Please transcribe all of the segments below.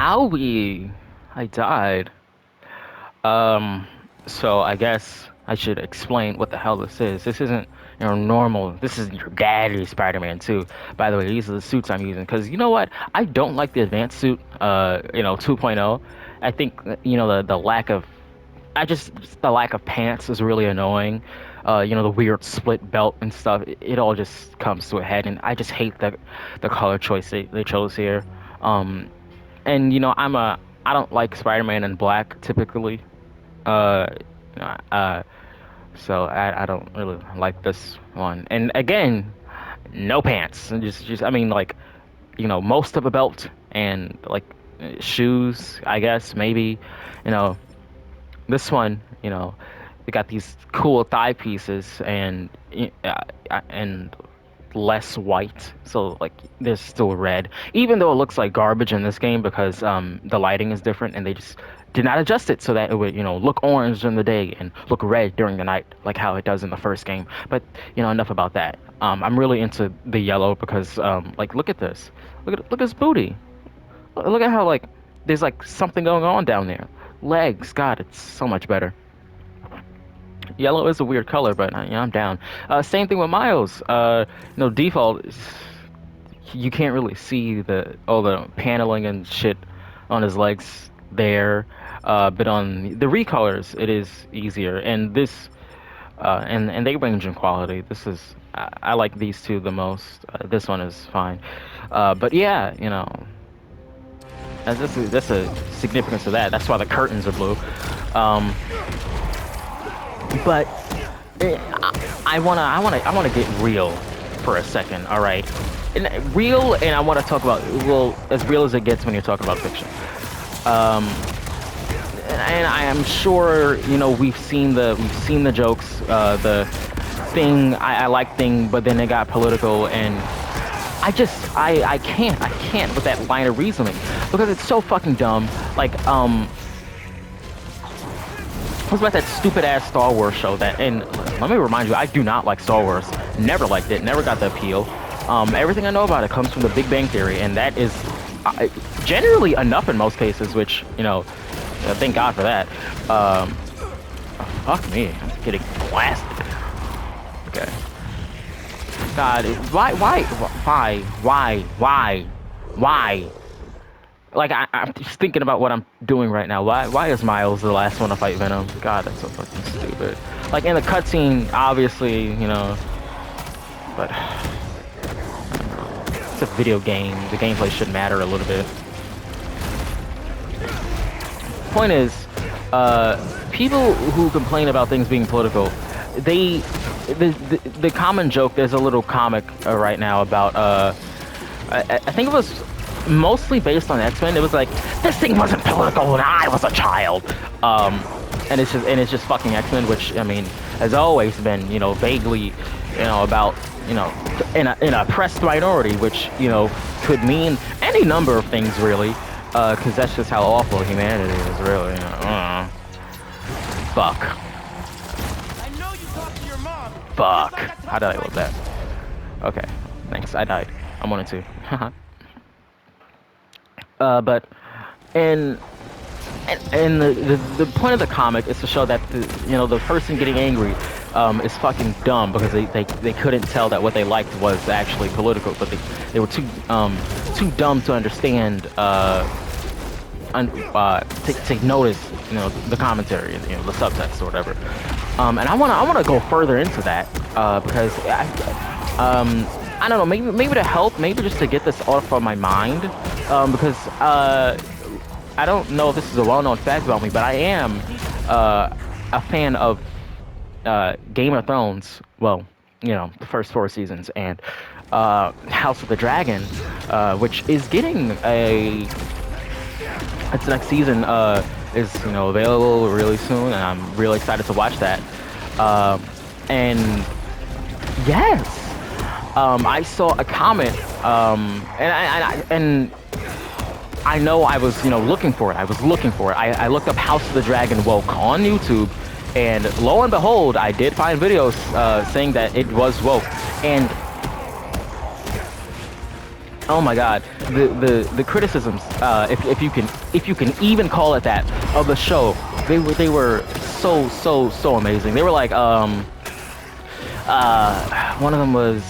Owie! I died. Um, so I guess I should explain what the hell this is. This isn't your normal. This is your daddy's Spider-Man 2. By the way, these are the suits I'm using. Because you know what? I don't like the advanced suit, 2.0. I think, the lack of just the lack of pants is really annoying. The weird split belt and stuff. It all just comes to a head, and I just hate the color choice they chose here. Um, and I don't like Spider-Man in black typically. Uh, uh, so I don't really like this one. And again, no pants. And just I mean like most of a belt and like shoes. I guess maybe you know this one, they got these cool thigh pieces and less white, so like there's still red, even though it looks like garbage in this game because the lighting is different and they just did not adjust it so that it would look orange during the day and look red during the night like how it does in the first game. But enough about that. I'm really into the yellow because like look at this, look at his booty. Look at how like there's like something going on down there. Legs, God, it's so much better. Yellow is a weird color, but I'm down. Same thing with Miles. Default, you can't really see all the paneling and shit on his legs there. But on the recolors, it is easier. And this, and they range in quality. This is, I like these two the most. This one is fine. But yeah, that's a significance of that. That's why the curtains are blue. Um, but I wanna get real for a second. All right, real, and I want to talk about, well, as real as it gets when you're talking about fiction. Um, and I am sure we've seen the jokes, the thing I like thing, but then it got political, and I can't with that line of reasoning because it's so fucking dumb. Like what's about that stupid ass Star Wars show and let me remind you, I do not like Star Wars. Never liked it. Never got the appeal. Everything I know about it comes from The Big Bang Theory, and that is generally enough in most cases. Which thank God for that. Fuck me, I'm getting blasted. Okay. God, why? Like I'm just thinking about what I'm doing right now. Why is Miles the last one to fight Venom? God, that's so fucking stupid. Like in the cutscene, obviously, but it's a video game. The gameplay should matter a little bit. Point is, people who complain about things being political, the common joke. There's a little comic right now about I think it was mostly based on X-Men. It was like, this thing wasn't political when I was a child. And it's just fucking X-Men, which I mean has always been vaguely about in a oppressed minority, which could mean any number of things really, because that's just how awful humanity is really. Fuck. I know you talked to your mom. Fuck. How did I love that? Okay, thanks. I died. I'm 1 and 2. But and the point of the comic is to show that the person getting angry is fucking dumb because they couldn't tell that what they liked was actually political, but they were too dumb to understand to notice the commentary and the subtext or whatever. And I wanna go further into that because I don't know, maybe to help, maybe just to get this off of my mind, because I don't know if this is a well-known fact about me, but I am a fan of Game of Thrones. Well, the first 4 seasons, and House of the Dragon, which is getting its next season is available really soon, and I'm really excited to watch that. And yes. I saw a comment, and I know I was, looking for it. I looked up House of the Dragon woke on YouTube, and lo and behold, I did find videos saying that it was woke. And oh my God, the criticisms, if you can even call it that, of the show, they were so amazing. They were like one of them was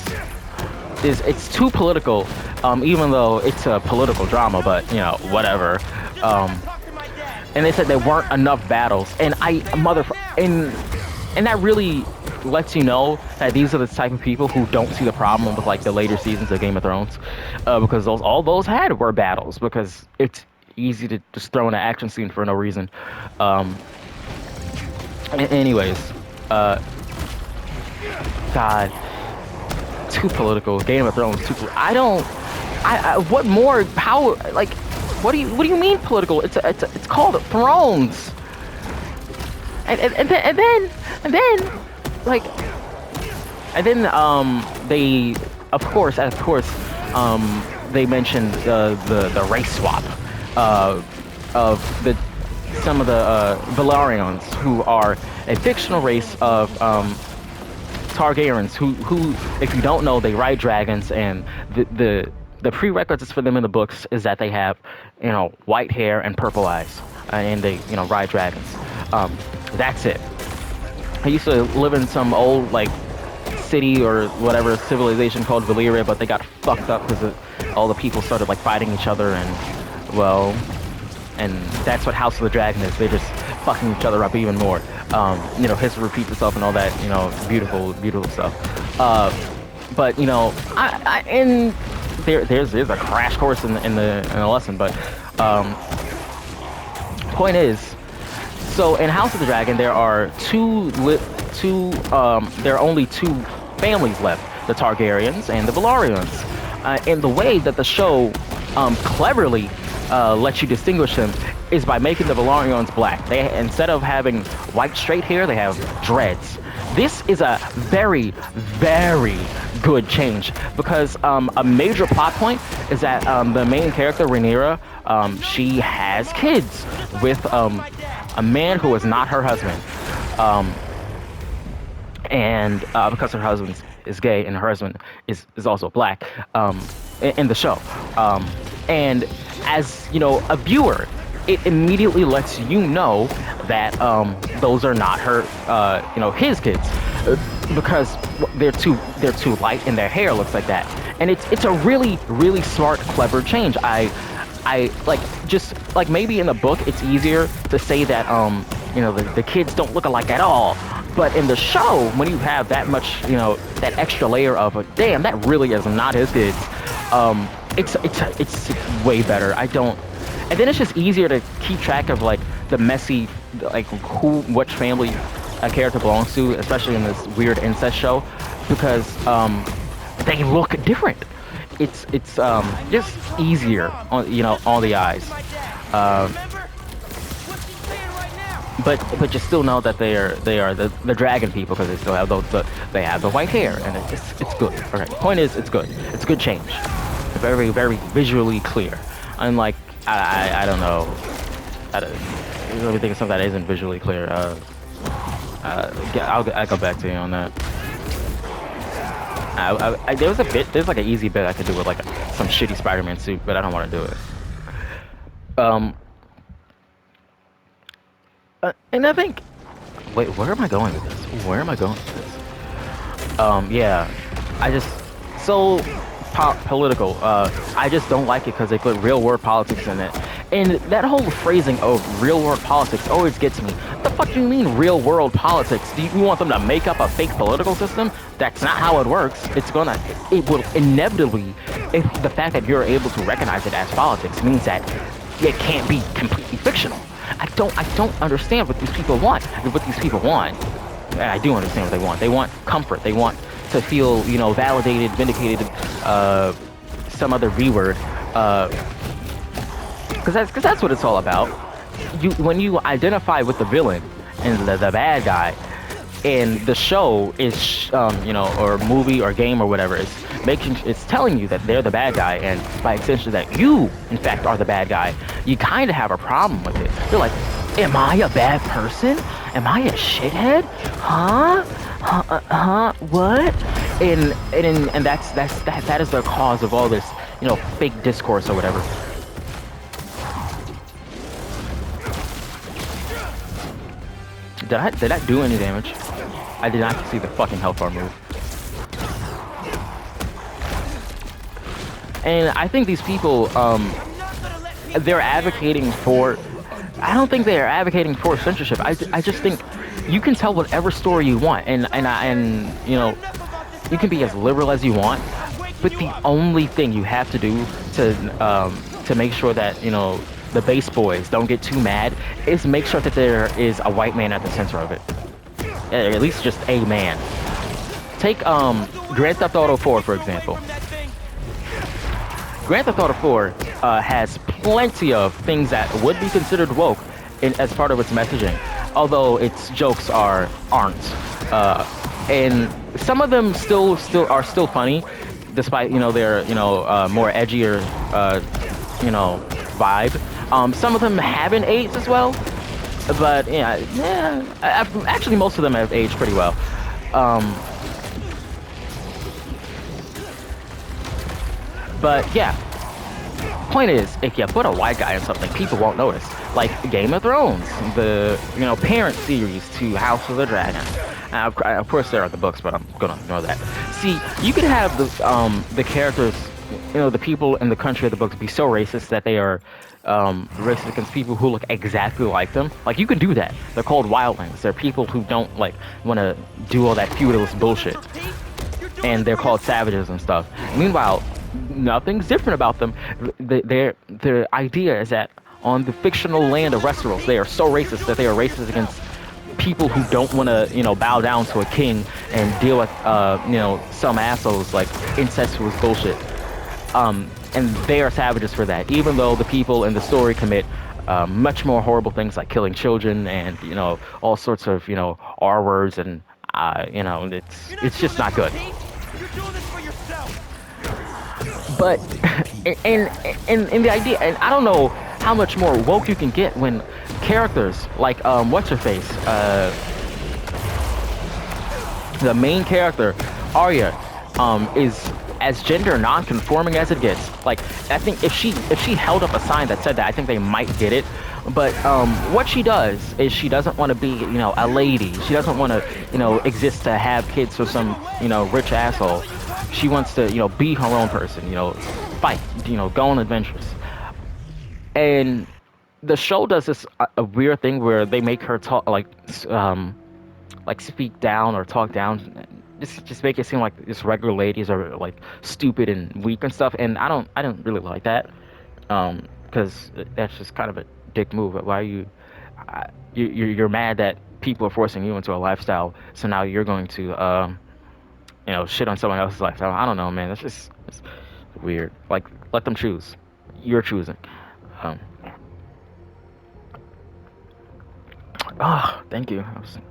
is it's too political, even though it's a political drama, but you know whatever. Um, Talk to my dad. and they said there weren't enough battles, and and that really lets you know that these are the type of people who don't see the problem with like the later seasons of Game of Thrones, because all those had were battles because it's easy to just throw in an action scene for no reason. Um, anyways, uh, God, too political. Game of Thrones too. I don't. What more? How? Like, what do you mean political? It's called Thrones. And then like they of course they mentioned the race swap of the some of the Valarians, who are a fictional race of Targaryens who, if you don't know, they ride dragons, and the prerequisites for them in the books is that they have, you know, white hair and purple eyes, and they, you know, ride dragons. That's it. I used to live in some old like city or whatever civilization called Valyria, but they got fucked up because all the people started like fighting each other, and well, and that's what House of the Dragon is. They're just fucking each other up even more. You know, history repeats itself and all that. You know, beautiful stuff. But you know, and there's a crash course in the lesson. But point is, so in House of the Dragon there are there are only two families left: the Targaryens and the Velaryons. And the way that the show cleverly lets you distinguish them is by making the Velaryons black. They, instead of having white straight hair, they have dreads. This is a very good change, because a major plot point is that the main character, Rhaenyra, she has kids with a man who is not her husband. And because her husband is gay and her husband is also black, in the show. And as you know, a viewer, it immediately lets you know that those are not her, you know, his kids, because they're too light and their hair looks like that. And it's a really smart, clever change. I like, just like, maybe in the book it's easier to say that you know, the kids don't look alike at all. But in the show, when you have that much, you know, that extra layer of damn, that really is not his kids, it's way better. I don't, and then it's just easier to keep track of like the messy, like which family a character belongs to, especially in this weird incest show, because they look different. It's just easier on, you know, on the eyes. But you still know that they are the dragon people, because they still have they have the white hair, and it's good. Okay, point is, it's good. It's a good change. Very visually clear. Unlike, I don't know. Let me think of something that isn't visually clear. I'll go back to you on that. There's like an easy bit I could do with like some shitty Spider-Man suit, but I don't want to do it. And I think, wait, where am I going with this? Where am I going with this? Yeah, I just, so political. I just don't like it because they put real world politics in it. And that whole phrasing of real world politics always gets me. What the fuck do you mean real world politics? Do you want them to make up a fake political system? That's not how it works. It will inevitably, if the fact that you're able to recognize it as politics means that it can't be completely fictional. I don't understand what these people want. What these people want. I do understand what they want. They want comfort. They want to feel, you know, validated, vindicated, some other V word. Because that's what it's all about. When you identify with the villain and the bad guy, and the show is, you know, or movie or game or whatever, it's telling you that they're the bad guy, and by extension that you, in fact, are the bad guy. You kind of have a problem with it. You're like, am I a bad person? Am I a shithead? What? And that is the cause of all this fake discourse or whatever. Did that do any damage? I did not see the fucking health bar move. And I think these people, they're advocating for. I don't think they are advocating for censorship. I just think you can tell whatever story you want, and you can be as liberal as you want, but the only thing you have to do to make sure that the base boys don't get too mad is make sure that there is a white man at the center of it, at least just a man. Take Grand Theft Auto 4 for example. Grand Theft Auto 4 has plenty of things that would be considered woke as part of its messaging, although its jokes aren't. And some of them still are funny, despite their more edgier vibe. Some of them haven't aged as well, but actually most of them have aged pretty well. But yeah, point is, if you put a white guy in something, people won't notice. Like Game of Thrones, the parent series to House of the Dragon. Of course, there are the books, but I'm gonna ignore that. See, you could have the characters, the people in the country of the books be so racist that they are racist against people who look exactly like them. Like you can do that. They're called wildlings. They're people who don't want to do all that feudalist bullshit, and they're called savages and stuff. Meanwhile, nothing's different about them. The idea is that on the fictional land of Westeros, they are so racist that they are racist against people who don't want to, bow down to a king and deal with, some assholes like incestuous bullshit. And they are savages for that, even though the people in the story commit much more horrible things like killing children and, all sorts of, R words and, it's just not good. But in the idea, and I don't know how much more woke you can get when characters like what's her face, the main character Arya, is as gender non-conforming as it gets. Like I think if she held up a sign that said that, I think they might get it. But what she does is she doesn't want to be a lady. She doesn't want to exist to have kids with some rich asshole. She wants to, be her own person, fight, go on adventures. And the show does this a weird thing where they make her talk like speak down or talk down, just make it seem like just regular ladies are like stupid and weak and stuff. And I don't really like that, because that's just kind of a dick move. Why are you're mad that people are forcing you into a lifestyle, so now you're going to shit on someone else's lifestyle. I don't know, man. It's weird. Like, let them choose. You're choosing. Thank you.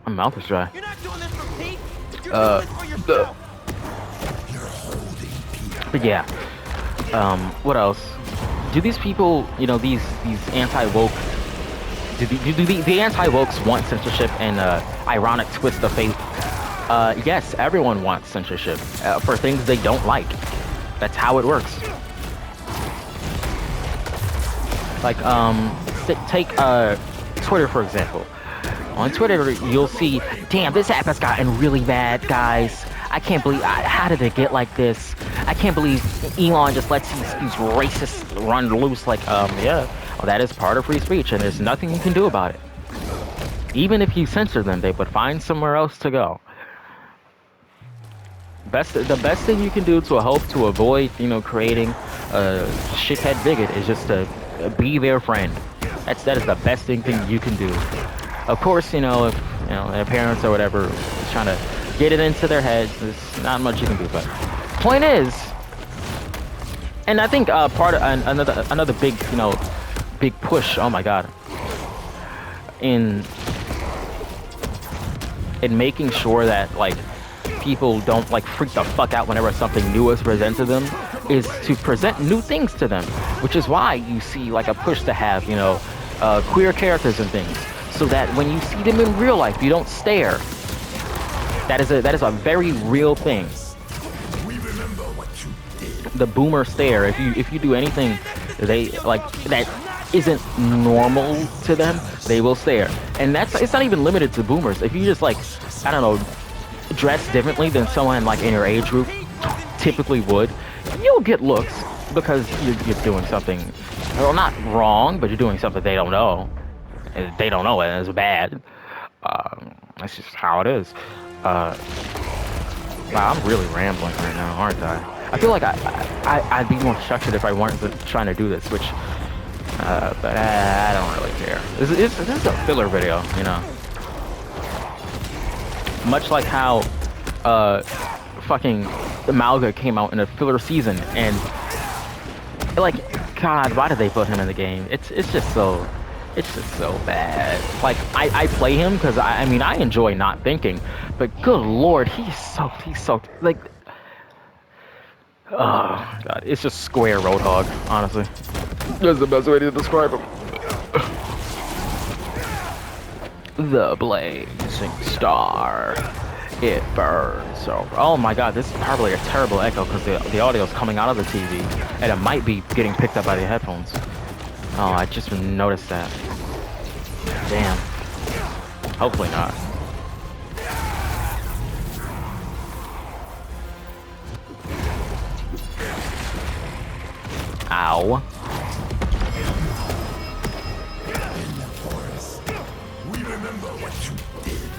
My mouth is dry. You're not doing this for Pete. You're doing this for yourself. But yeah. What else? Do these people, these anti-woke, do the anti-wokes want censorship and ironic twist of fate? Yes, everyone wants censorship for things they don't like. That's how it works. Like, take Twitter for example. On Twitter, you'll see, damn, this app has gotten really bad, guys. I can't believe, how did it get like this? I can't believe Elon just lets these racists run loose. Like, yeah, well, that is part of free speech, and there's nothing you can do about it. Even if you censor them, they would find somewhere else to go. The best thing you can do to help to avoid, creating a shithead bigot is just to be their friend. That is the best thing you can do. Of course, if their parents or whatever is trying to get it into their heads, there's not much you can do. But point is, and I think part of another big big push. Oh my God. In making sure that people don't freak the fuck out whenever something new is presented to them, is to present new things to them, which is why you see a push to have queer characters and things, so that when you see them in real life, you don't stare. That is a very real thing. the boomer stare. If you do anything, they like that isn't normal to them, they will stare. And that's it's not even limited to boomers. If you just like, I don't know, dress differently than someone like in your age group typically would, you'll get looks because you're doing something, well, not wrong, but you're doing something they don't know. And they don't know it, and it's bad. That's just how it is. Uh, wow, I'm really rambling right now, aren't I? I feel like I'd be more structured if I weren't trying to do this, which, but I don't really care. This is a filler video, you know. Much like how, fucking Malga came out in a filler season, and like, God, why did they put him in the game? It's just so bad. Like I play him because I mean I enjoy not thinking, but good lord, he's so like, oh god, it's just square Roadhog, honestly. That's the best way to describe him. The blazing star, it burns. So, oh my god, this is probably a terrible echo because the audio is coming out of the TV, and it might be getting picked up by the headphones. Oh, I just noticed that. Damn. Hopefully not. Ow. In the forest, we remember what you did.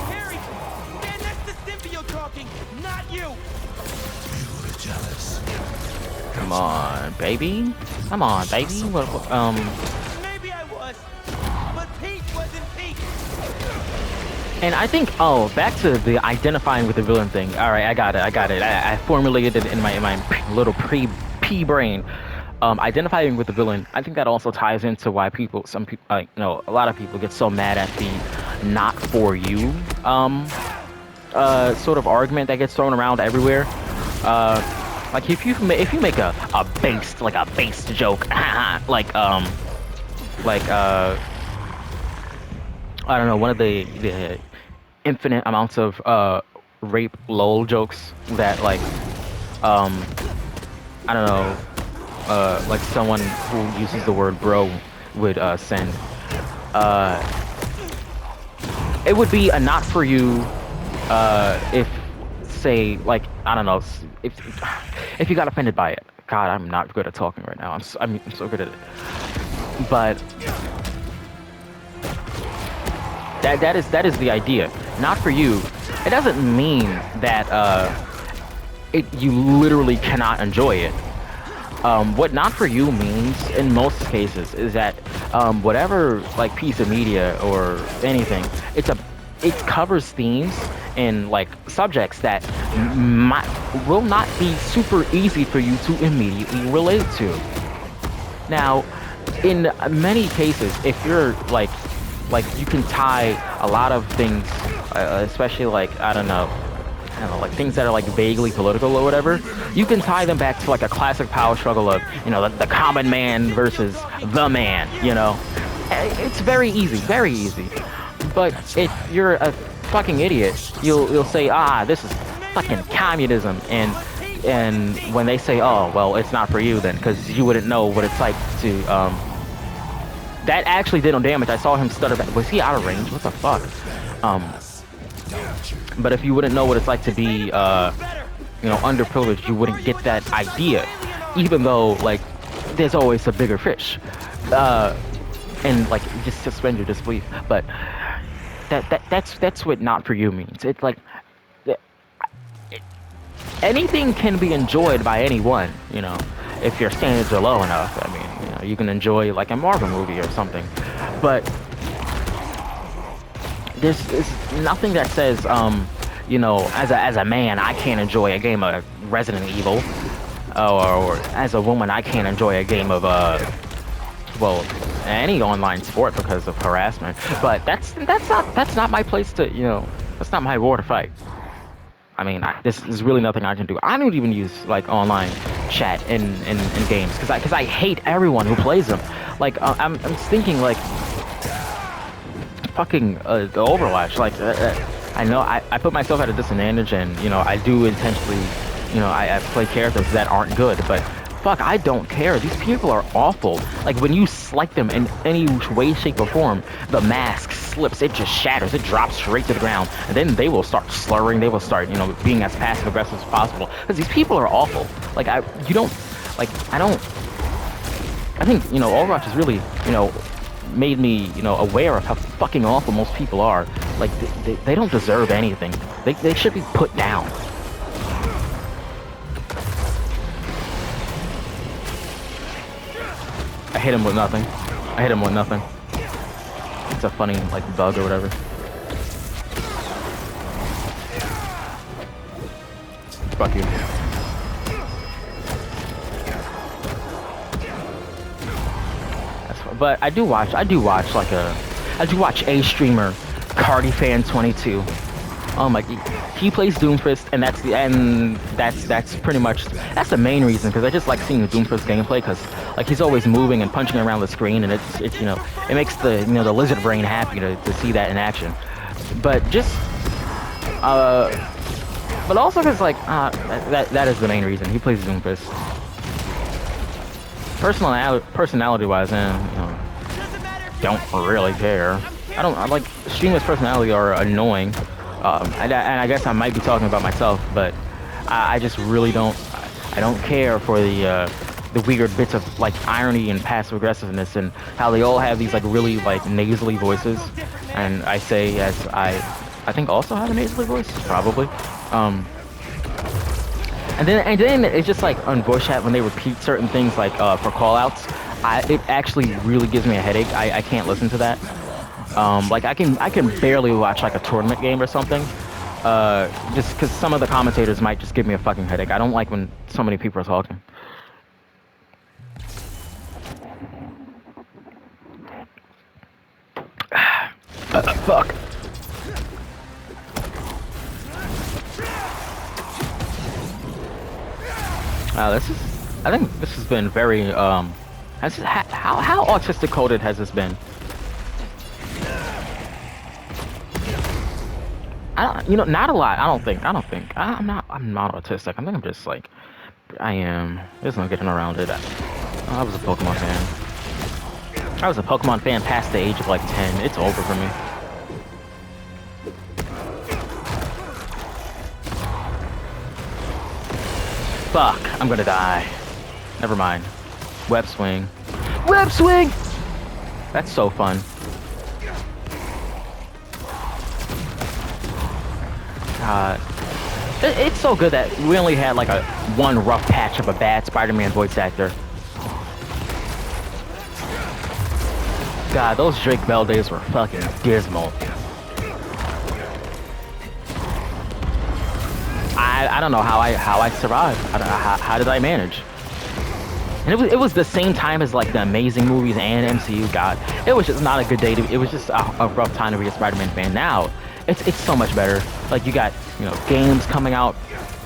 Harry, stand next to Symbio talking, not you. You were jealous. Come on, baby. Come on, baby. Maybe I was, but Pete wasn't Pete. And I think, oh, back to the identifying with the villain thing. All right, I got it. I formulated it in my little pre-P brain. Identifying with the villain. I think that also ties into why some people, you know, a lot of people get so mad at the "not for you" sort of argument that gets thrown around everywhere. Like if you make a based joke, like I don't know, one of the infinite amounts of rape lol jokes that like I don't know, like someone who uses the word bro would send. It would be a not for you if, say, like, I don't know, if you got offended by it. God, I'm not good at talking right now. I'm so good at it. But that is the idea. Not for you. It doesn't mean that you literally cannot enjoy it. What not for you means in most cases is that whatever like piece of media or anything, it covers themes and like subjects that will not be super easy for you to immediately relate to. Now, in many cases, if you're like you can tie a lot of things, especially like I don't know, like things that are like vaguely political or whatever, you can tie them back to like a classic power struggle of, you know, the common man versus the man, you know. It's very easy. But if you're a fucking idiot, you'll say, this is fucking communism, and when they say, oh, well, it's not for you then, because you wouldn't know what it's like to, that actually did no damage. I saw him stutter back. Was he out of range? What the fuck? But if you wouldn't know what it's like to be, you know, underprivileged, you wouldn't get that idea, even though, like, there's always a bigger fish. And, like, just suspend your disbelief. But that's what not for you means. It's like, anything can be enjoyed by anyone, you know, if your standards are low enough. I mean, you know, you can enjoy like a Marvel movie or something, but there's nothing that says, you know, as a man, I can't enjoy a game of Resident Evil, or as a woman, I can't enjoy a game of well, any online sport because of harassment. But that's not my place to, you know, that's not my war to fight. I mean, this is really nothing I can do. I don't even use like online chat in games because I hate everyone who plays them. Like I'm thinking like fucking Overwatch. Like I know I put myself at a disadvantage, and you know I do intentionally I play characters that aren't good, but fuck, I don't care. These people are awful. Like when you slice them in any way, shape, or form, the mask slips, it just shatters, it drops straight to the ground, and then they will start slurring. They will start, being as passive aggressive as possible. Because these people are awful. Like you don't, like I don't. I think Overwatch has really made me aware of how fucking awful most people are. Like they don't deserve anything. They should be put down. I hit him with nothing. I hit him with nothing. It's a funny like bug or whatever. Fuck you. But I do watch a streamer, Cardi Fan 22. Oh my, he plays Doomfist, and that's pretty much the main reason, because I just like seeing the Doomfist gameplay, because like he's always moving and punching around the screen, and it's it makes the the lizard brain happy to see that in action. But just but also because like that is the main reason he plays Doomfist. Personality-wise, don't really care. I like streamers' personality are annoying. And I guess I might be talking about myself, but I just really don't. I don't care for the weird bits of like irony and passive aggressiveness and how they all have these like really like nasally voices. And I say as I think also have a nasally voice, probably. And then it's just like on voice chat when they repeat certain things like for callouts, it actually really gives me a headache. I can't listen to that. Like I can barely watch like a tournament game or something, just because some of the commentators might just give me a fucking headache. I don't like when so many people are talking. Fuck. I think this has been very how autistic coded has this been? Not a lot. I don't think. I'm not autistic. I think I'm just like, I am. There's no getting around it. I was a Pokemon fan. I was a Pokemon fan past the age of like 10. It's over for me. Fuck, I'm gonna die. Never mind. Web swing. Web swing! That's so fun. God. It's so good that we only had like one rough patch of a bad Spider-Man voice actor. God, those Drake Bell days were fucking dismal. I don't know how I survived. How did I manage? And it was the same time as like the amazing movies and MCU got. It was just not a good day it was just a rough time to be a Spider-Man fan. Now it's so much better. Like you got games coming out,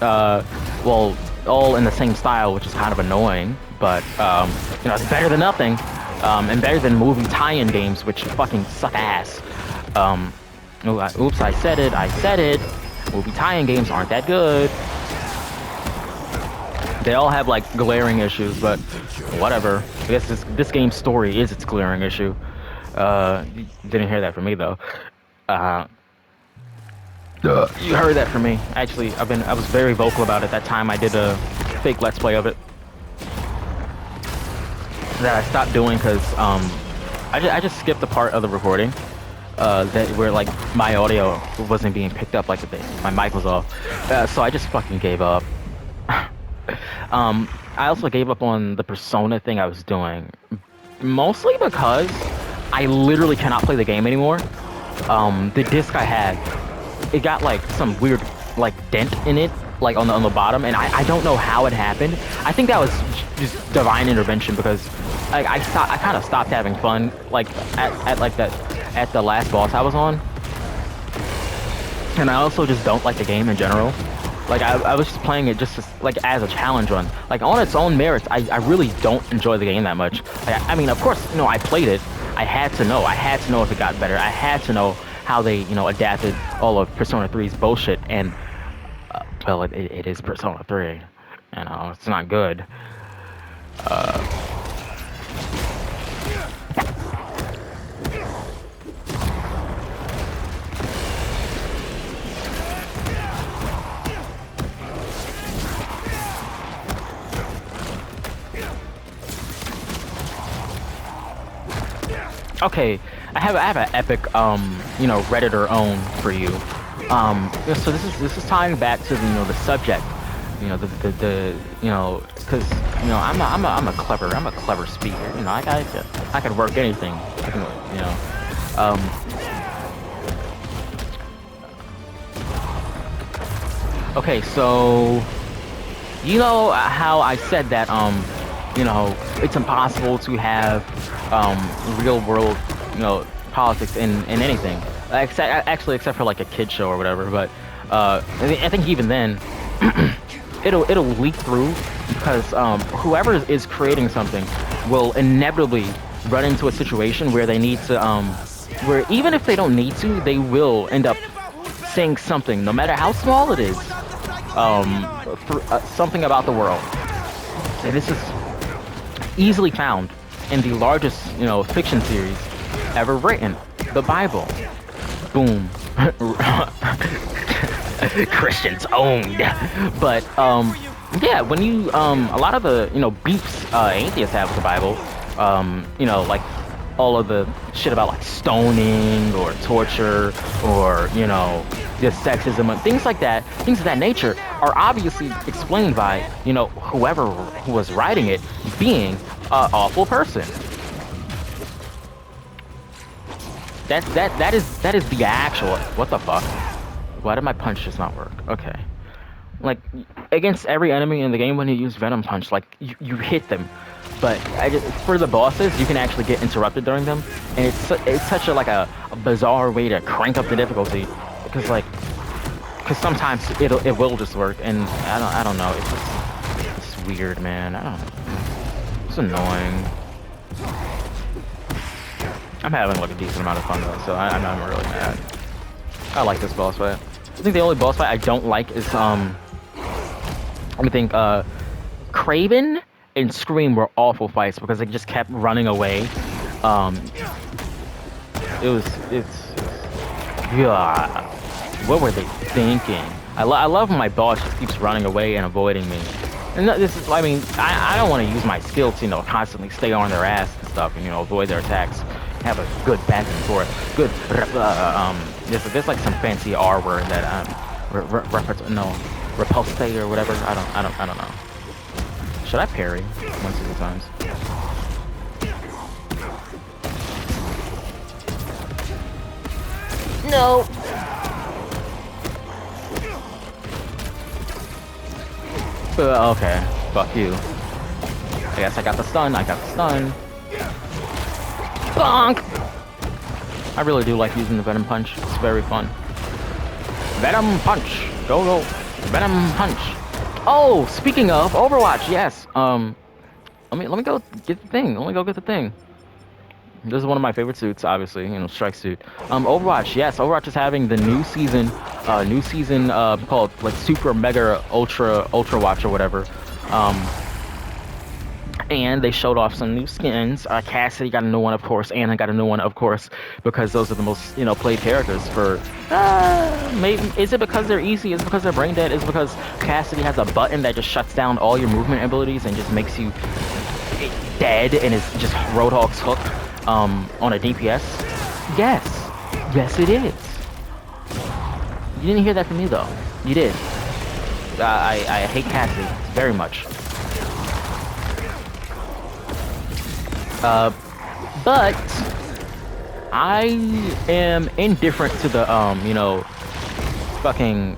well, all in the same style, which is kind of annoying, but it's better than nothing, and better than movie tie-in games, which fucking suck ass. Oops, I said it. Movie tie-in games aren't that good. They all have like glaring issues, but whatever. I guess this game's story is its glaring issue. Didn't hear that from me though. You heard that from me. Actually, I was very vocal about it that time I did a fake Let's Play of it. That I stopped doing because I just skipped the part of the recording where like my audio wasn't being picked up, like my mic was off. So I just fucking gave up. I also gave up on the Persona thing I was doing, mostly because I literally cannot play the game anymore. The disc I had, it got like some weird like dent in it, like on the bottom, and I don't know how it happened. I think that was just divine intervention, because I kind of stopped having fun like at the last boss I was on, and I also just don't like the game in general. Like I was just playing it just as a challenge run. Like on its own merits, I really don't enjoy the game that much. Like, I mean, of course, I played it. I had to know if it got better. I had to know how they, adapted all of Persona 3's bullshit. And Well, it is Persona 3. You know, it's not good. Okay, I have an epic you know, Redditor own for you. Yeah, so this is tying back to the, you know, the subject, you know, the you know, because you know, I'm a clever speaker. You know, I can work anything. I can, you know, um, okay, so you know how I said that you know, it's impossible to have real world, you know, politics in anything, except for like a kid show or whatever. But I think even then, it'll leak through because whoever is creating something will inevitably run into a situation where they need to where even if they don't need to, they will end up saying something, no matter how small it is, for, something about the world. And this is easily found in the largest, you know, fiction series ever written, the Bible. Boom. Christians owned. But yeah, when you a lot of the, you know, beefs atheists have with the Bible, you know, like all of the shit about like stoning or torture or, you know, just sexism and things like that, things of that nature are obviously explained by, you know, who was writing it being an awful person. That is the actual, what the fuck? Why did my punch just not work? Okay. Like, against every enemy in the game when you use Venom Punch, like, you hit them. But for the bosses, you can actually get interrupted during them. And it's such a, like, a bizarre way to crank up the difficulty. Because sometimes it will just work. And I don't know. It's weird, man. I don't know. It's annoying. I'm having, like, a decent amount of fun, though. So I'm not really mad. I like this boss fight. I think the only boss fight I don't like is, let me think, Kraven and Scream were awful fights because they just kept running away. Yeah. What were they thinking? I love when my boss just keeps running away and avoiding me. And this is, I mean, I don't want to use my skill to, you know, constantly stay on their ass and stuff and, you know, avoid their attacks. Have a good back and forth. Good, there's like some fancy R word that, repulse or whatever. I don't know. Should I parry once or two times? No. Okay. Fuck you. I guess I got the stun. Bonk! I really do like using the Venom Punch. It's very fun. Venom Punch! Go, go! Venom Punch! Oh, speaking of Overwatch, yes. Let me go get the thing. Let me go get the thing. This is one of my favorite suits, obviously, you know, strike suit. Overwatch, yes, Overwatch is having the new season called like Super Mega Ultra Watch or whatever. And they showed off some new skins. Cassidy got a new one, of course. Anna got a new one, of course, because those are the most, you know, played characters for. Maybe is it because they're easy? Is it because they're brain dead? Is it because Cassidy has a button that just shuts down all your movement abilities and just makes you dead and is just Roadhog's hook on a DPS? Yes, it is. You didn't hear that from me though. You did. I hate Cassidy very much. But I am indifferent to the you know, fucking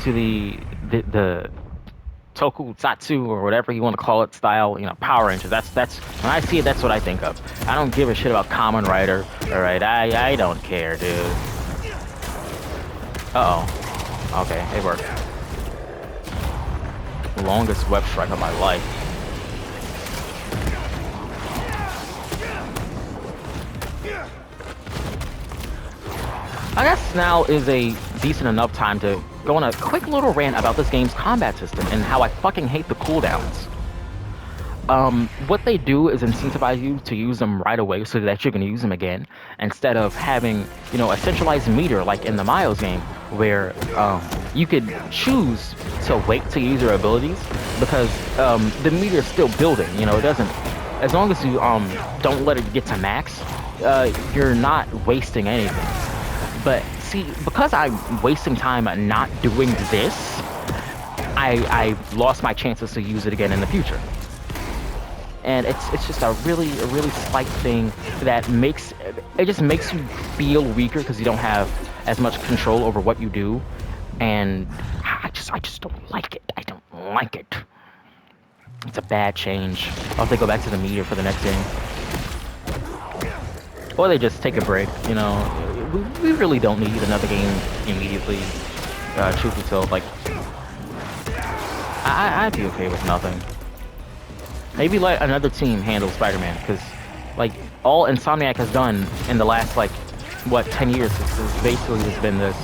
to the tokusatsu or whatever you want to call it style, you know, Power Rangers. That's when I see it, that's what I think of. I don't give a shit about Kamen Rider. All right, I don't care, dude. Okay, it worked. Longest web strike of my life. I guess now is a decent enough time to go on a quick little rant about this game's combat system and how I fucking hate the cooldowns. What they do is incentivize you to use them right away so that you can use them again, instead of having, you know, a centralized meter like in the Miles game, where you could choose to wait to use your abilities, because the meter is still building. You know, it doesn't. As long as you don't let it get to max, you're not wasting anything. But see, because I'm wasting time not doing this, I lost my chances to use it again in the future. And it's just a really slight thing that makes it just makes you feel weaker because you don't have as much control over what you do, and I just don't like it. I don't like it. It's a bad change. I'll have to go back to the meter for the next game, or they just take a break. You know, we really don't need another game immediately. Truth be told, like I'd be okay with nothing. Maybe let another team handle Spider-Man, because like all Insomniac has done in the last like what 10 years is basically has been this.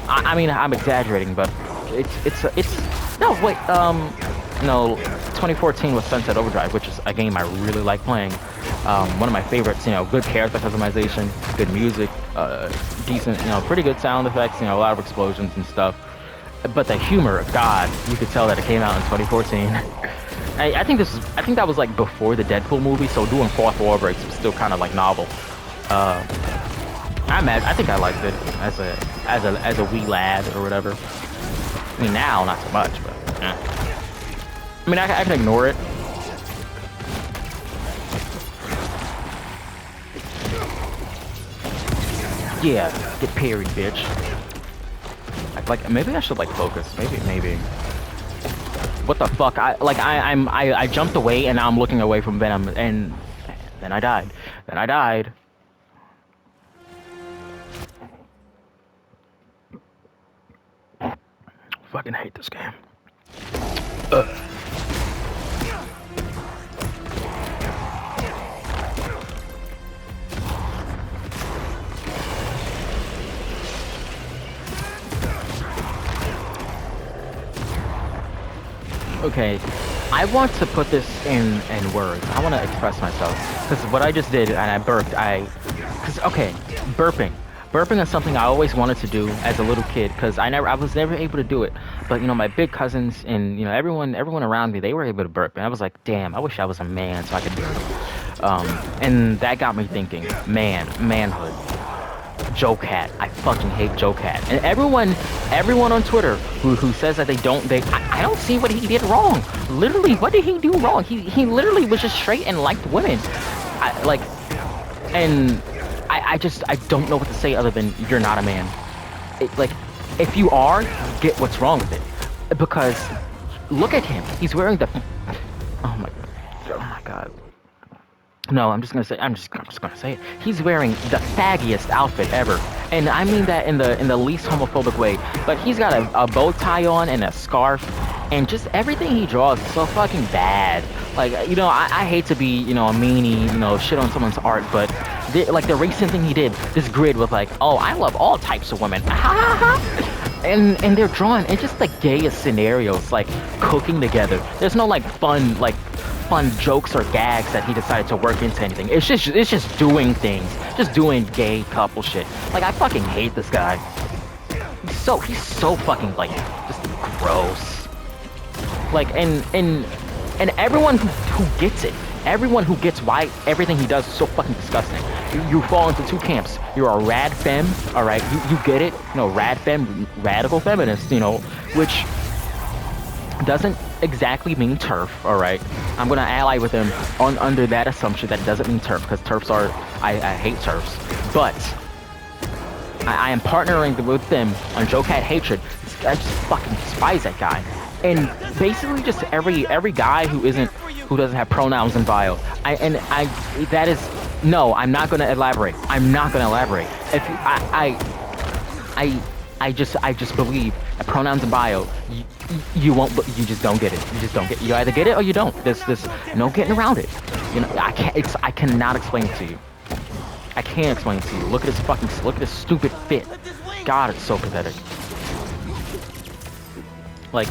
I mean, I'm exaggerating, but it's no wait no 2014 was Sunset Overdrive, which is a game I really like playing. One of my favorites. You know, good character customization, good music, decent, you know, pretty good sound effects. You know, a lot of explosions and stuff. But the humor, God, you could tell that it came out in 2014. I think that was like before the Deadpool movie, so doing fourth wall breaks was still kind of like novel. I think I liked it as a wee lad or whatever. I mean, now not so much, but I mean, I can ignore it. Yeah, get parried, bitch. Like maybe I should like focus. Maybe. What the fuck? I jumped away and now I'm looking away from Venom, and then I died. Fucking hate this game. Ugh. Okay, I want to put this in words. I want to express myself, because what I just did, and I burped, okay, burping is something I always wanted to do as a little kid, because I was never able to do it. But you know, my big cousins and you know everyone around me, they were able to burp, and I was like, damn, I wish I was a man so I could burp. And that got me thinking, manhood. Joe Cat. I fucking hate Joe Cat. And everyone on Twitter who says that I don't see what he did wrong. Literally, what did he do wrong? He literally was just straight and liked women. I don't know what to say other than you're not a man. Like, if you are, get what's wrong with it. Because look at him. He's wearing the oh my god. No, I'm just gonna say it. He's wearing the faggiest outfit ever, and I mean that in the least homophobic way. But he's got a bow tie on and a scarf, and just everything he draws is so fucking bad. Like, you know, I hate to be, you know, a meanie, you know, shit on someone's art, but like the recent thing he did, this grid with like, oh, I love all types of women, and they're drawing in just the gayest scenarios, like cooking together. There's no like fun jokes or gags that he decided to work into anything. It's just doing things, just doing gay couple shit. Like, I fucking hate this guy. He's so fucking like just gross. Like, and everyone who gets it, everyone who gets why everything he does is so fucking disgusting. You fall into two camps. You're a rad femme, all right? You get it? You know, rad femme, radical feminist, you know, which doesn't exactly mean TERF, all right? I'm gonna ally with him under that assumption that it doesn't mean TERF, because TERFs are, I hate TERFs, but I am partnering with them on Joe Cat hatred. I just fucking despise that guy, and basically just every guy who doesn't have pronouns in bio. I'm not gonna elaborate. If I just believe that pronouns in bio, you just don't get it. You either get it or you don't. There's no getting around it. You know, I cannot explain it to you. I can't explain it to you. Look at this stupid fit. God, it's so pathetic. Like,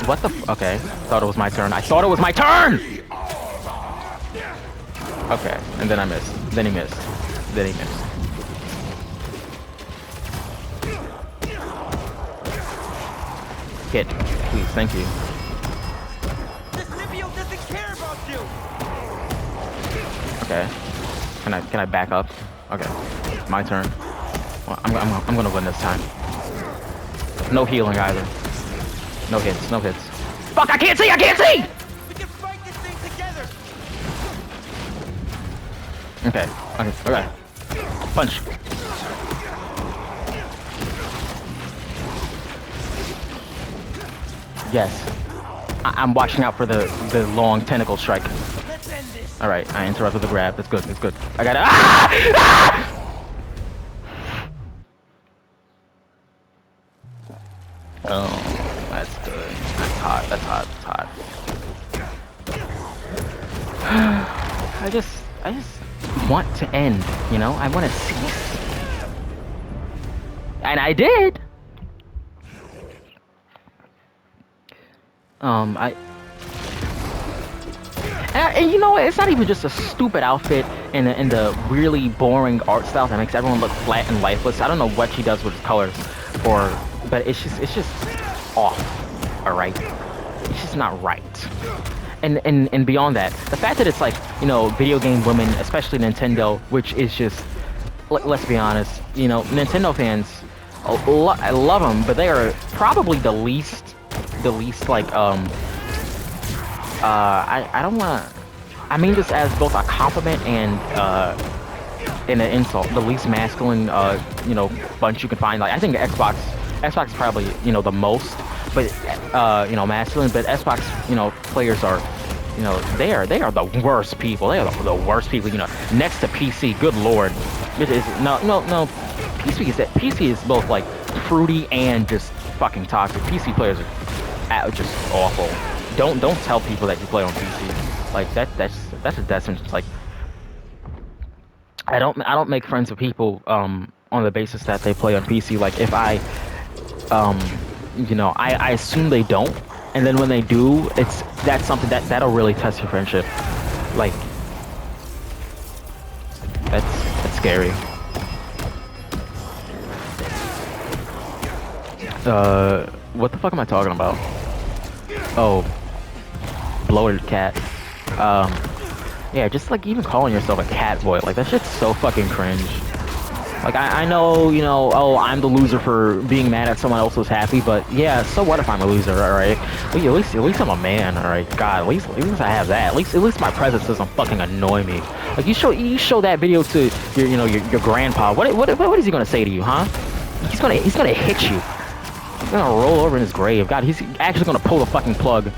what the okay. Thought it was my turn. I thought it was my turn! Okay, and then I missed. Then he missed. Then he missed. Hit. Please, thank you. This symbiote doesn't care about you. Okay. Can I back up? Okay. My turn. Well, I'm gonna win this time. No healing either. No hits, no hits. Fuck, I can't see! I can't see! We can fight this thing together. Okay, okay. Punch. Yes. I'm watching out for the long tentacle strike. Let's end this. Alright, I interrupted the grab. That's good, that's good. I got it. Ah! Ah! Oh, that's good. That's hot, that's hot, that's hot. I just want to end, you know? I want to cease. And I did! And you know what? It's not even just a stupid outfit and the really boring art style that makes everyone look flat and lifeless. I don't know what she does with his colors, but it's just off. All right, it's just not right. And beyond that, the fact that it's like, you know, video game women, especially Nintendo, which is just, let's be honest, you know, Nintendo fans, I love them, but they are probably the least like I don't want to. I mean this as both a compliment and an insult. The least masculine, you know, bunch you can find. Like I think Xbox is probably, you know, the most, but you know, masculine. But Xbox, you know, players are, you know, they are the worst people. They are the worst people. You know, next to PC. Good lord, it is no. PC is both like fruity and just fucking toxic. PC players are just awful. Don't tell people that you play on PC. Like that's a death sentence. Like I don't make friends with people on the basis that they play on PC. Like if I you know, I assume they don't, and then when they do, that's something that'll really test your friendship. Like that's scary. What the fuck am I talking about? Oh, bloated cat. Yeah, just like even calling yourself a cat boy, like that shit's so fucking cringe. Like I know, you know, oh, I'm the loser for being mad at someone else who's happy, but yeah, so what if I'm a loser, alright? At least I'm a man, alright? God, at least I have that. At least my presence doesn't fucking annoy me. Like you show that video to your, you know, your grandpa. What is he gonna say to you, huh? He's gonna hit you. He's gonna roll over in his grave. God, he's actually gonna pull the fucking plug.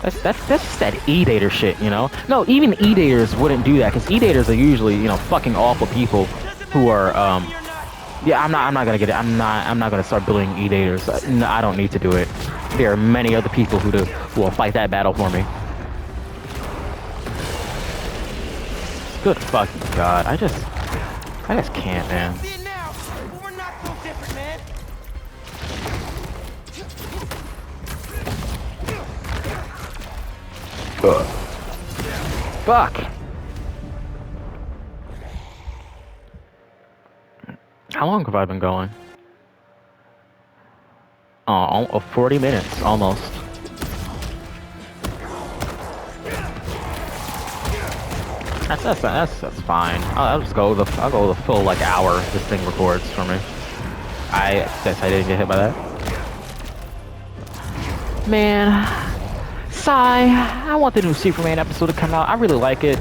That's just that E-Dater shit, you know? No, even E-Daters wouldn't do that, because E-Daters are usually, you know, fucking awful people who are, yeah, I'm not gonna get it. I'm not gonna start bullying E-Daters. No, I don't need to do it. There are many other people who will fight that battle for me. Good fucking god, I just can't, man. See it now. We're not so different, man. Fuck. How long have I been going? Oh, 40 minutes, almost. That's fine. I'll go the full like hour this thing records for me. I guess I didn't get hit by that. Man, sigh. I want the new Superman episode to come out. I really like it.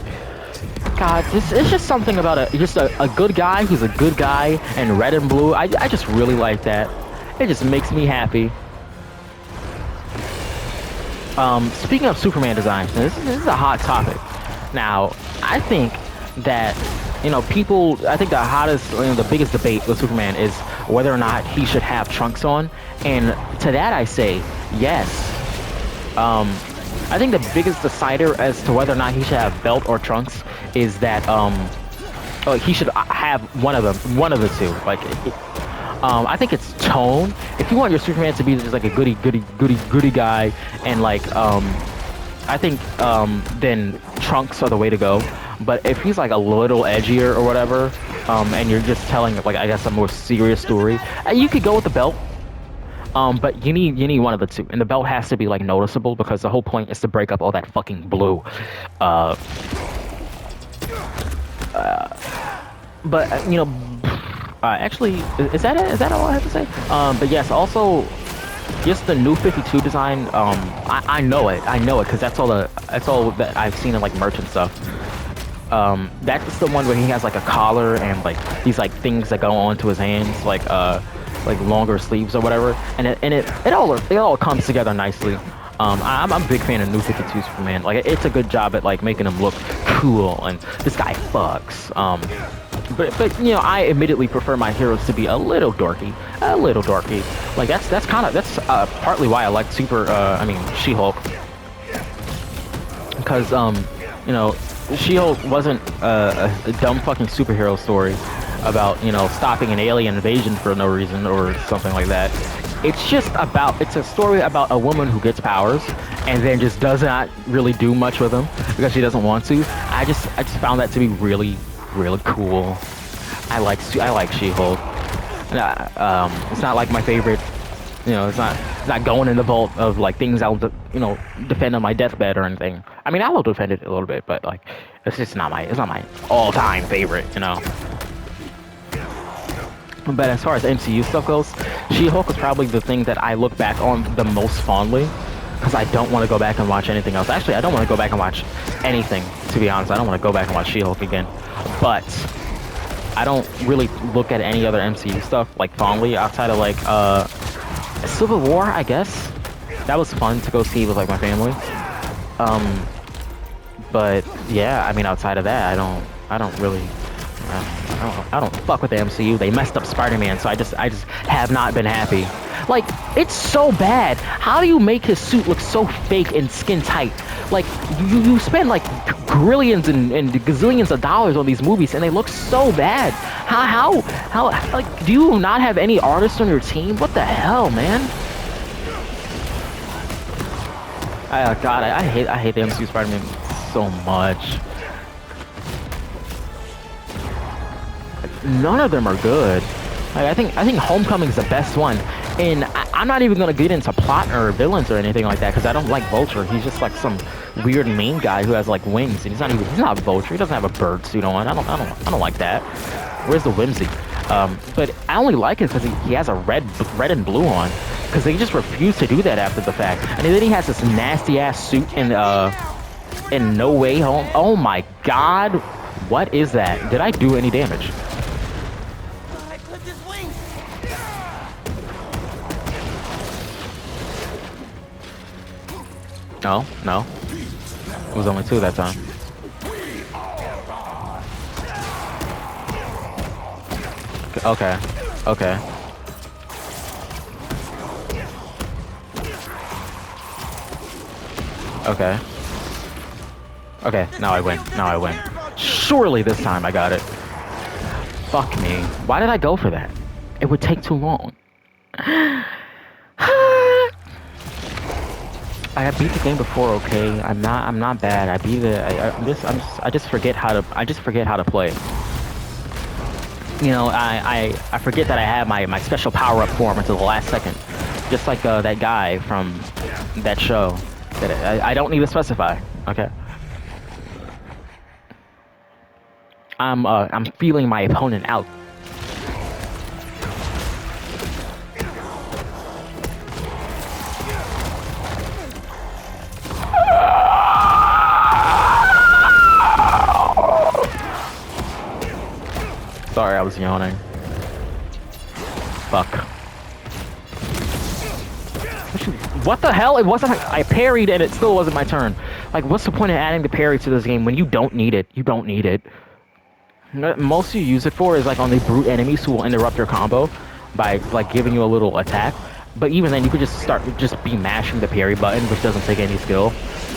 God, it's just something about a good guy who's a good guy and red and blue. I just really like that. It just makes me happy. Speaking of Superman designs, this is a hot topic. Now, I think that, you know, I think the hottest, you know, the biggest debate with Superman is whether or not he should have trunks on. And to that I say, yes. I think the biggest decider as to whether or not he should have belt or trunks is that, Oh, he should have one of them, one of the two. Like, I think it's tone. If you want your Superman to be just like a goody guy, and like, I think then Trunks are the way to go. But if he's like a little edgier or whatever, and you're just telling like I guess a more serious story, you could go with the belt. But you need one of the two, and the belt has to be like noticeable because the whole point is to break up all that fucking blue. Uh, but actually, is that all I have to say? But yes, also just the new 52 design. I know it because that's all that I've seen in like merch and stuff. That's the one where he has like a collar and like these like things that go onto his hands, like longer sleeves or whatever, and it all comes together nicely. I'm a big fan of New 52 Superman. Like it's a good job at like making him look cool, and this guy fucks. But I admittedly prefer my heroes to be a little dorky, a little dorky. Like that's partly why I like She-Hulk, because She-Hulk wasn't a dumb fucking superhero story about stopping an alien invasion for no reason or something like that. It's a story about a woman who gets powers and then just does not really do much with them because she doesn't want to. I just found that to be really really cool. I like She-Hulk. It's not like my favorite. It's not going in the vault of like things I'll defend on my deathbed or anything. I mean, I will defend it a little bit, but like it's not my all-time favorite. But as far as MCU stuff goes, She-Hulk is probably the thing that I look back on the most fondly because I don't want to go back and watch anything else. Actually, I don't want to go back and watch anything, to be honest. I don't want to go back and watch She-Hulk again. But I don't really look at any other MCU stuff like fondly outside of like Civil War, I guess. That was fun to go see with like my family. But yeah, I mean outside of that, I don't really I don't fuck with the MCU. They messed up Spider-Man, so I just have not been happy. Like, it's so bad. How do you make his suit look so fake and skin tight? Like, you spend like grillions and gazillions of dollars on these movies, and they look so bad. How like, do you not have any artists on your team? What the hell, man? God, I hate the MCU Spider-Man so much. None of them are good. Like, I think Homecoming's the best one, and I'm not even gonna get into plot or villains or anything like that because I don't like Vulture. He's just like some weird mean guy who has like wings, and he's not Vulture. He doesn't have a bird suit on. I don't like that. Where's the whimsy? But I only like it because he has a red and blue on, because they just refuse to do that after the fact. And then he has this nasty ass suit in No Way Home. Oh my God, what is that? Did I do any damage? No. It was only 2 that time. Okay. Okay, now I win. Surely this time I got it. Fuck me. Why did I go for that? It would take too long. I beat the game before, okay? I'm not bad. I beat it. I just forget how to play. I forget that I have my special power-up form until the last second. Just like that guy from that show. That I don't need to specify, okay? I'm feeling my opponent out. Sorry, I was yawning. Fuck. What the hell? It wasn't. I parried and it still wasn't my turn. Like, what's the point of adding the parry to this game when you don't need it? You don't need it. Most you use it for is like on the brute enemies who will interrupt your combo by like giving you a little attack. But even then, you could just be mashing the parry button, which doesn't take any skill,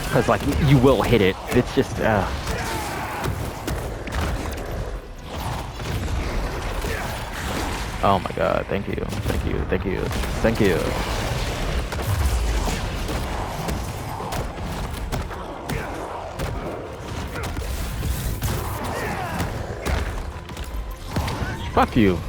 because like you will hit it. It's just. Oh my god, thank you, thank you, thank you, thank you. Fuck you.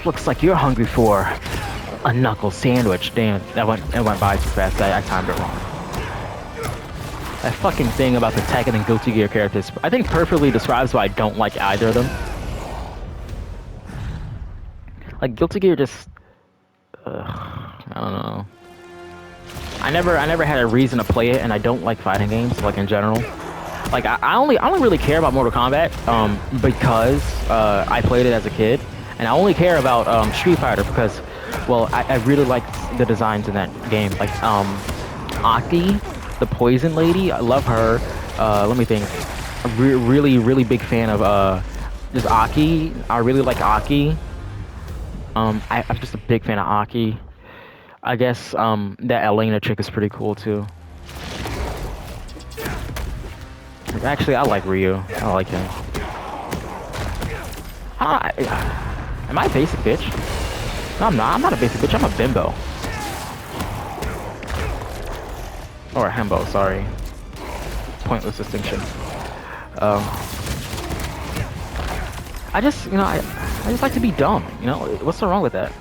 Looks like you're hungry for a knuckle sandwich. Damn, it went by too fast. I timed it wrong. That fucking thing about the Tekken and Guilty Gear characters, I think perfectly describes why I don't like either of them. Like Guilty Gear just, I don't know. I never had a reason to play it, and I don't like fighting games, like in general. Like I only really care about Mortal Kombat, because I played it as a kid, and I only care about Street Fighter because, well, I really like the designs in that game. Like Aki, the Poison Lady, I love her. Let me think. Really big fan of just Aki. I really like Aki. I'm just a big fan of Aki. I guess that Elena chick is pretty cool too. Actually, I like Ryu. I like him. Am I a basic bitch? No, I'm not. I'm not a basic bitch. I'm a bimbo. Or a hembo, sorry. Pointless distinction. I just, you know, I just like to be dumb. You know, what's so wrong with that?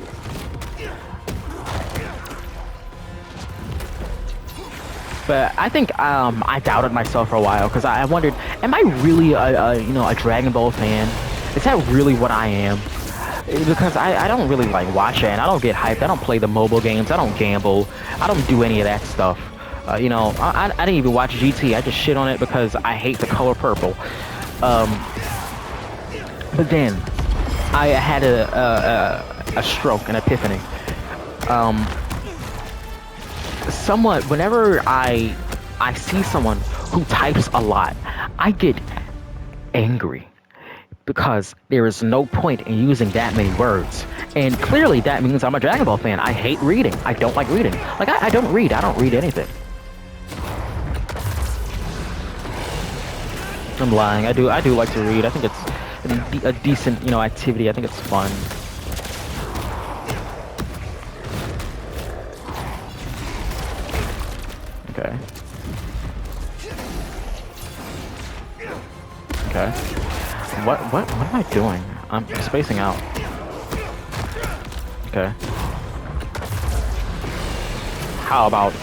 But I think I doubted myself for a while because I wondered, am I really a Dragon Ball fan? Is that really what I am? Because I don't really like watch it, and I don't get hyped. I don't play the mobile games. I don't gamble. I don't do any of that stuff. You know, I didn't even watch GT. I just shit on it because I hate the color purple. But then I had a stroke, an epiphany. Somewhat, whenever I see someone who types a lot, I get angry because there is no point in using that many words. And clearly that means I'm a Dragon Ball fan. I hate reading. I don't like reading. Like I don't read. I don't read anything. I'm lying. I do like to read. I think it's a decent, you know, activity. I think it's fun. Okay. Okay. What am I doing? I'm spacing out. Okay. How about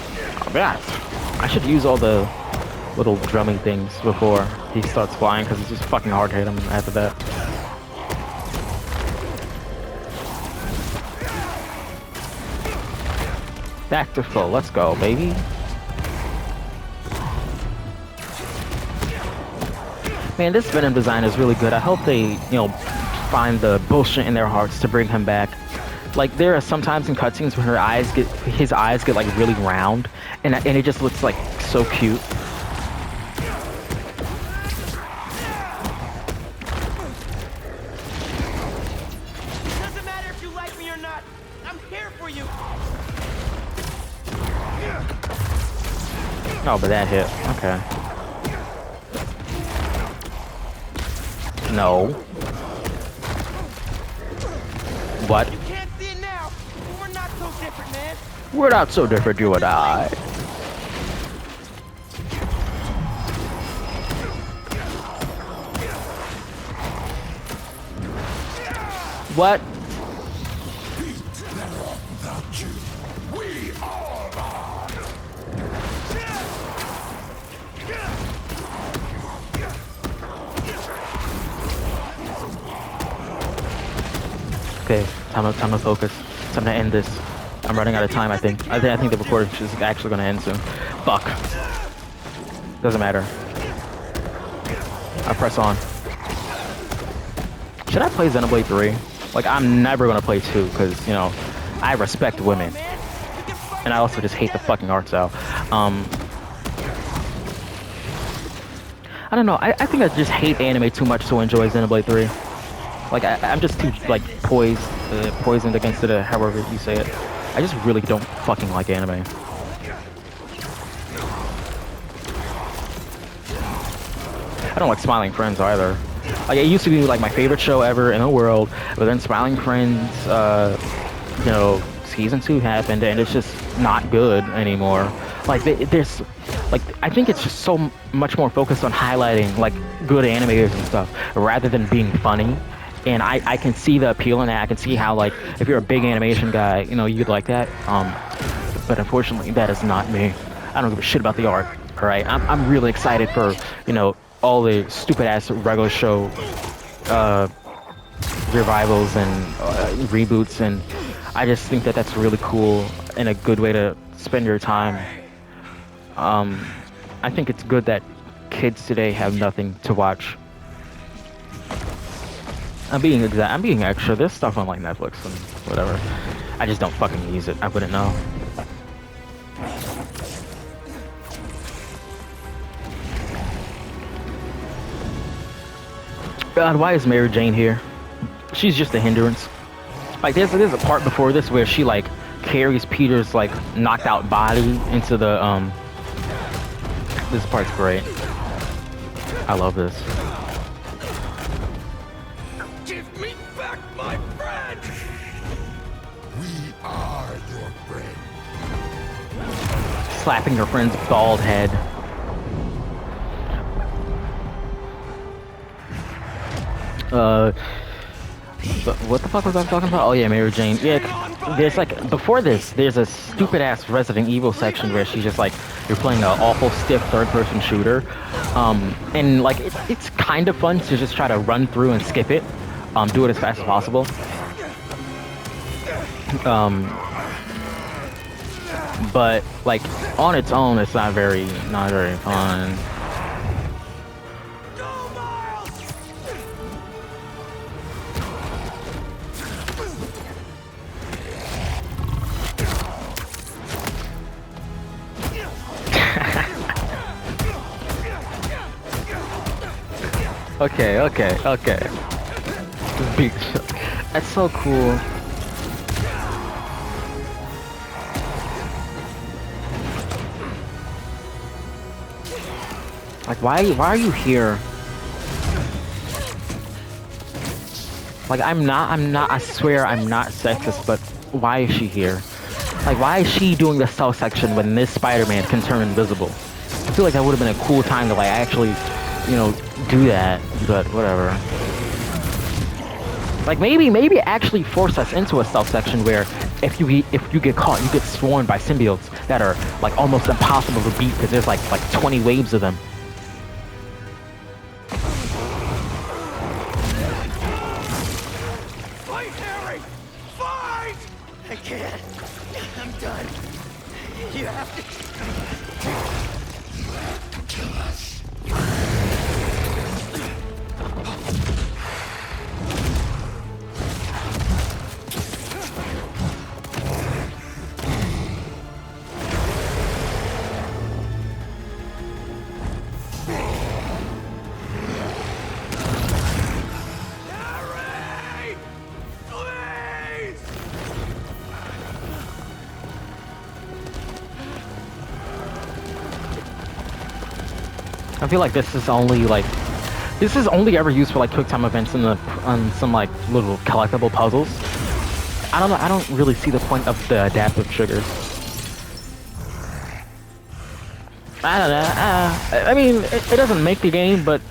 that? I should use all the little drumming things before he starts flying because it's just fucking hard to hit him after that. Back to full. Let's go, baby. Man, this Venom design is really good. I hope they, you know, find the bullshit in their hearts to bring him back. Like there are sometimes in cutscenes when his eyes get like really round, and it just looks like so cute. Doesn't matter if you like me or not. I'm here for you. Oh, but that hit. Okay. No. What? You can't see it now. We're not so different, man. We're not so different, you and I. What? Without you, we all are. Okay, time to focus. Time to end this. I'm running out of time. I think the recording is actually gonna end soon. Fuck. Doesn't matter. I press on. Should I play Xenoblade 3? Like, I'm never gonna play 2 because, you know, I respect women. And I also just hate the fucking art style. I don't know. I think I just hate anime too much to enjoy Xenoblade 3. Like, I'm just too, like, poisoned against it, however you say it. I just really don't fucking like anime. I don't like Smiling Friends either. Like it used to be like my favorite show ever in the world, but then Smiling Friends, you know, season 2 happened, and it's just not good anymore. Like there's, like I think it's just so much more focused on highlighting like good animators and stuff rather than being funny. And I can see the appeal in that. I can see how like if you're a big animation guy, you know, you'd like that. But unfortunately, that is not me. I don't give a shit about the art. All right, I'm really excited for, you know, all the stupid ass regular show revivals and reboots, and I just think that that's really cool and a good way to spend your time. I think it's good that kids today have nothing to watch. I'm being extra. There's stuff on like Netflix and whatever. I just don't fucking use it. I wouldn't know. God, why is Mary Jane here? She's just a hindrance. Like there's a part before this where she like carries Peter's like knocked out body into the This part's great. I love this. Give me back my friend! We are your friend. Slapping her friend's bald head. But what the fuck was I talking about? Oh yeah, Mary Jane. Yeah, there's like before this, there's a stupid ass Resident Evil section where she's just like you're playing an awful stiff third-person shooter, and like it's kind of fun to just try to run through and skip it, do it as fast as possible. But like on its own, it's not very fun. Okay. Big shot. That's so cool. Like, why are you here? Like, I swear I'm not sexist, but why is she here? Like, why is she doing the stealth section when this Spider-Man can turn invisible? I feel like that would have been a cool time to, like, actually, you know, do that, but whatever. Like, maybe actually force us into a stealth section where if you get caught, you get swarmed by symbiotes that are, like, almost impossible to beat because there's, like 20 waves of them. Fight, Harry! Fight! I can't. I'm done. You have to Kill us. Harry! Please! I feel like this is only ever used for like quick time events and on some like little collectible puzzles. I don't know. I don't really see the point of the adaptive triggers. I don't know. I mean, it doesn't make the game, but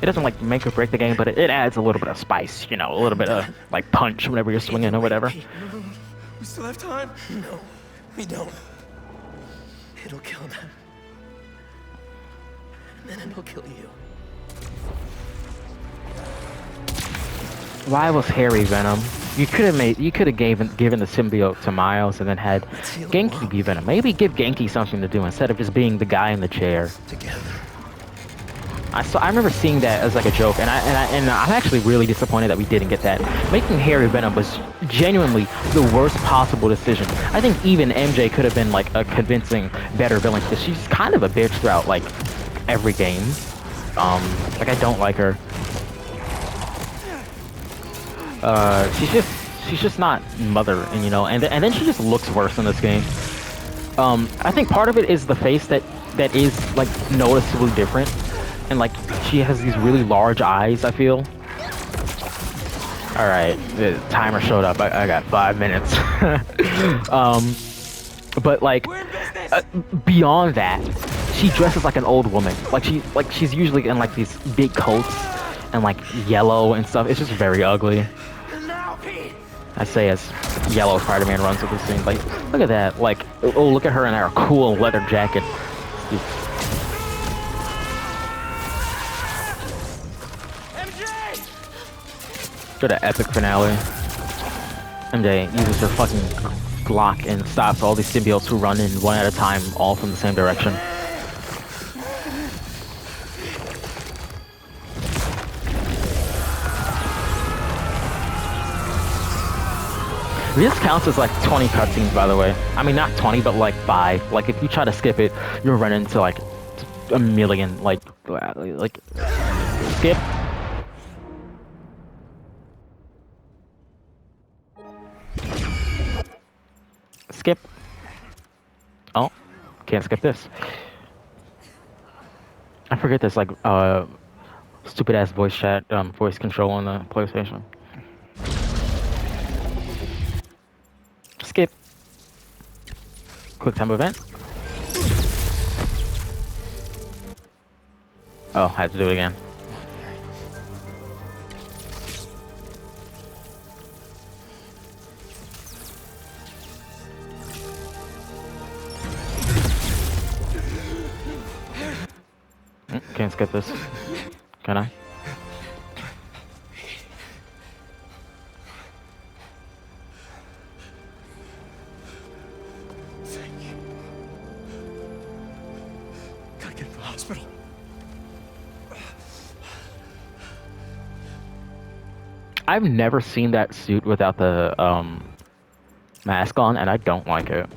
it doesn't like make or break the game. But it adds a little bit of spice, you know, a little bit of like punch whenever you're swinging or whatever. We still have time? No, we don't. It'll kill them. And then it'll kill you. Why was Harry Venom? You could have given the symbiote to Miles and then had Genki be Venom. Maybe give Genki something to do instead of just being the guy in the chair. Together. I remember seeing that as like a joke, and I'm actually really disappointed that we didn't get that. Making Harry Venom was genuinely the worst possible decision. I think even MJ could have been like a convincing better villain because she's kind of a bitch throughout like every game. Like I don't like her. She's just not Mother, and you know, and then she just looks worse in this game. I think part of it is the face that is like noticeably different. and like she has these really large eyes. I feel. All right, the timer showed up. I got 5 minutes. um, but like We're in business. beyond that, she dresses like an old woman. Like she's usually in like these big coats and like yellow and stuff. It's just very ugly. Now, Pete. I say as yellow Spider-Man runs with the scene. Like, look at that. Like, oh, look at her in her cool leather jacket. MJ. Go to epic finale. MJ uses her fucking Glock and stops all these symbiotes who run in one at a time, all from the same direction. This counts as like 20 cutscenes, by the way. I mean, not 20, but like 5. Like, if you try to skip it, you'll run into like a million. Like skip. Skip. Oh, can't skip this. I forget there's like stupid ass voice chat, voice control on the PlayStation. Skip. Quick time event. Oh, I had to do it again. Can't skip this. Can I? Thank you. Gotta get to the hospital. I've never seen that suit without the mask on, and I don't like it.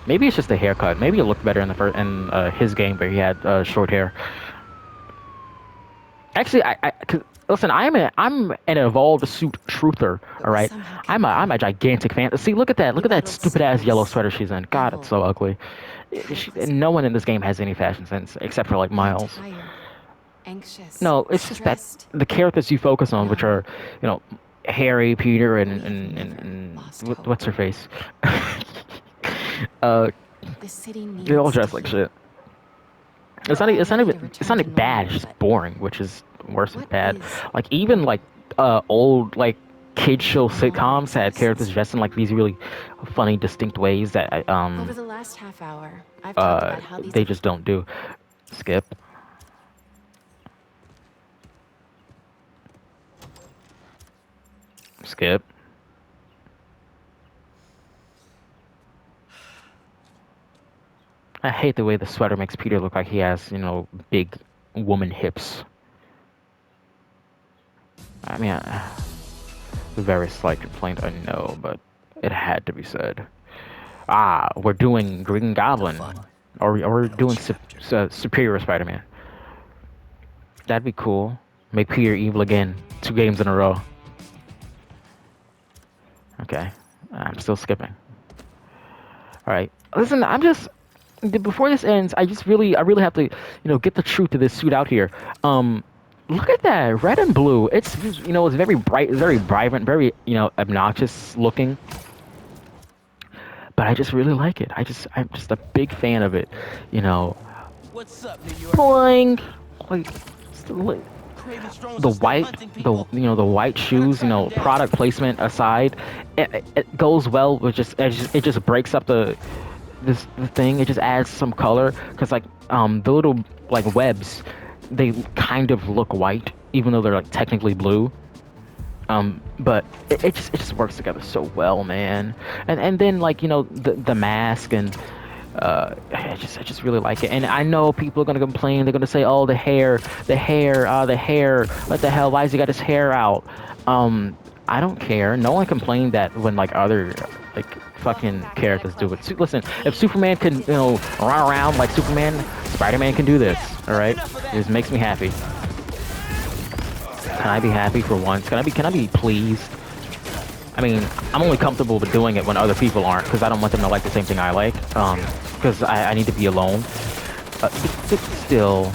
Maybe it's just the haircut. Maybe it looked better in the his game, but he had short hair. Actually, cause, listen, I'm an evolved suit truther. All right, I'm a gigantic fan. See, look at that. Look at that stupid ass yellow sweater she's in. God, it's so ugly. No one in this game has any fashion sense except for like Miles. Anxious. No, it's just that the characters you focus on, which are, you know, Harry, Peter, and what's her face? The city needs They all dress like shit. It's not even bad. It's normal, just boring, which is worse than what bad. is- Like even like old like kid show sitcoms had characters dressed in like these really funny, distinct ways that Over the last half hour, I've talked about how these they just don't do. Skip. Skip. I hate the way the sweater makes Peter look like he has, you know, big woman hips. I mean, very slight complaint, I know, but it had to be said. Ah, we're doing Green Goblin. Or we're doing Superior Spider-Man. That'd be cool. Make Peter evil again. 2 games in a row. Okay. I'm still skipping. Alright. Listen, I'm just... Before this ends, I really have to, you know, get the truth to this suit out here. Look at that, red and blue. It's, you know, it's very bright, very vibrant, very, you know, obnoxious looking. But I just really like it. I'm just a big fan of it. You know, What's up, New York? boing, like Craven Strong's the still white, hunting the people. you know, the white shoes. You know, product placement aside, it goes well with it just breaks up the thing. It just adds some color because like the little like webs, they kind of look white even though they're like technically blue. But it just works together so well, man. And then like, you know, the mask and I just really like it. And I know people are gonna complain. They're gonna say, oh, the hair, the hair. What the hell? Why has he got his hair out? I don't care. No one complained that when like other like fucking characters do it. Listen, if Superman can, you know, run around like Superman, Spider-Man can do this. All right, this makes me happy. Can I be happy for once? Can I be pleased? I mean, I'm only comfortable with doing it when other people aren't, because I don't want them to like the same thing I like. Because I need to be alone. Sit still.